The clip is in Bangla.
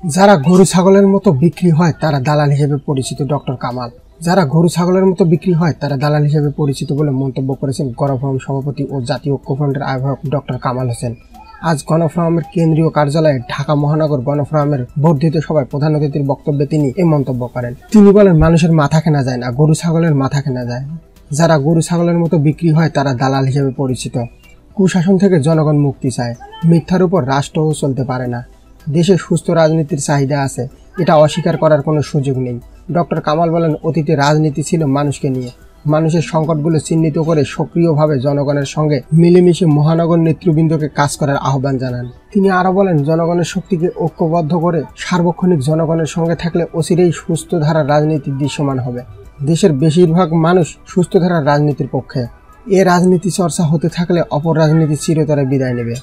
যারা গরু ছাগলের মতো বিক্রি হয় তারা দালাল হিসেবে পরিচিত ডক্টর কামাল। যারা গরু ছাগলের মতো বিক্রি হয় তারা দালাল হিসেবে পরিচিত বলে মন্তব্য করেছেন গণফোরাম সভাপতি ও জাতীয় ঐক্যফ্রন্টের আহ্বায়ক ডক্টর কামাল হোসেন। আজ গণফোরামের কেন্দ্রীয় কার্যালয়ে ঢাকা মহানগর গণফোরামের বর্ধিত সভায় প্রধান অতিথির বক্তব্যে তিনি এই মন্তব্য করেন। তিনি বলেন, মানুষের মাথা কেনা যায় না, গরু ছাগলের মাথা কেনা যায়। যারা গরু ছাগলের মতো বিক্রি হয় তারা দালাল হিসেবে পরিচিত। কুশাসন থেকে জনগণ মুক্তি চায়, মিথ্যার উপর রাষ্ট্রও চলতে পারে না। দেশে সুস্থ রাজনীতির চাহিদা আছে, এটা অস্বীকার করার কোনো সুযোগ নেই। ডক্টর কামাল বলেন, অতীতে রাজনীতি ছিল মানুষকে নিয়ে, মানুষের সংকটগুলো চিহ্নিত করে সক্রিয়ভাবে জনগণের সঙ্গে মিলেমিশে মহানগর নেতৃবৃন্দকে কাজ করার আহ্বান জানান। তিনি আরো বলেন, জনগণের শক্তিকে ঐক্যবদ্ধ করে সার্বক্ষণিক জনগণের সঙ্গে থাকলে অচিরেই সুস্থ ধারার রাজনীতি দৃশ্যমান হবে। দেশের বেশিরভাগ মানুষ সুস্থ ধারার রাজনীতির পক্ষে। এ রাজনীতি চর্চা হতে থাকলে অপর রাজনীতি চিরতরে বিদায় নেবে।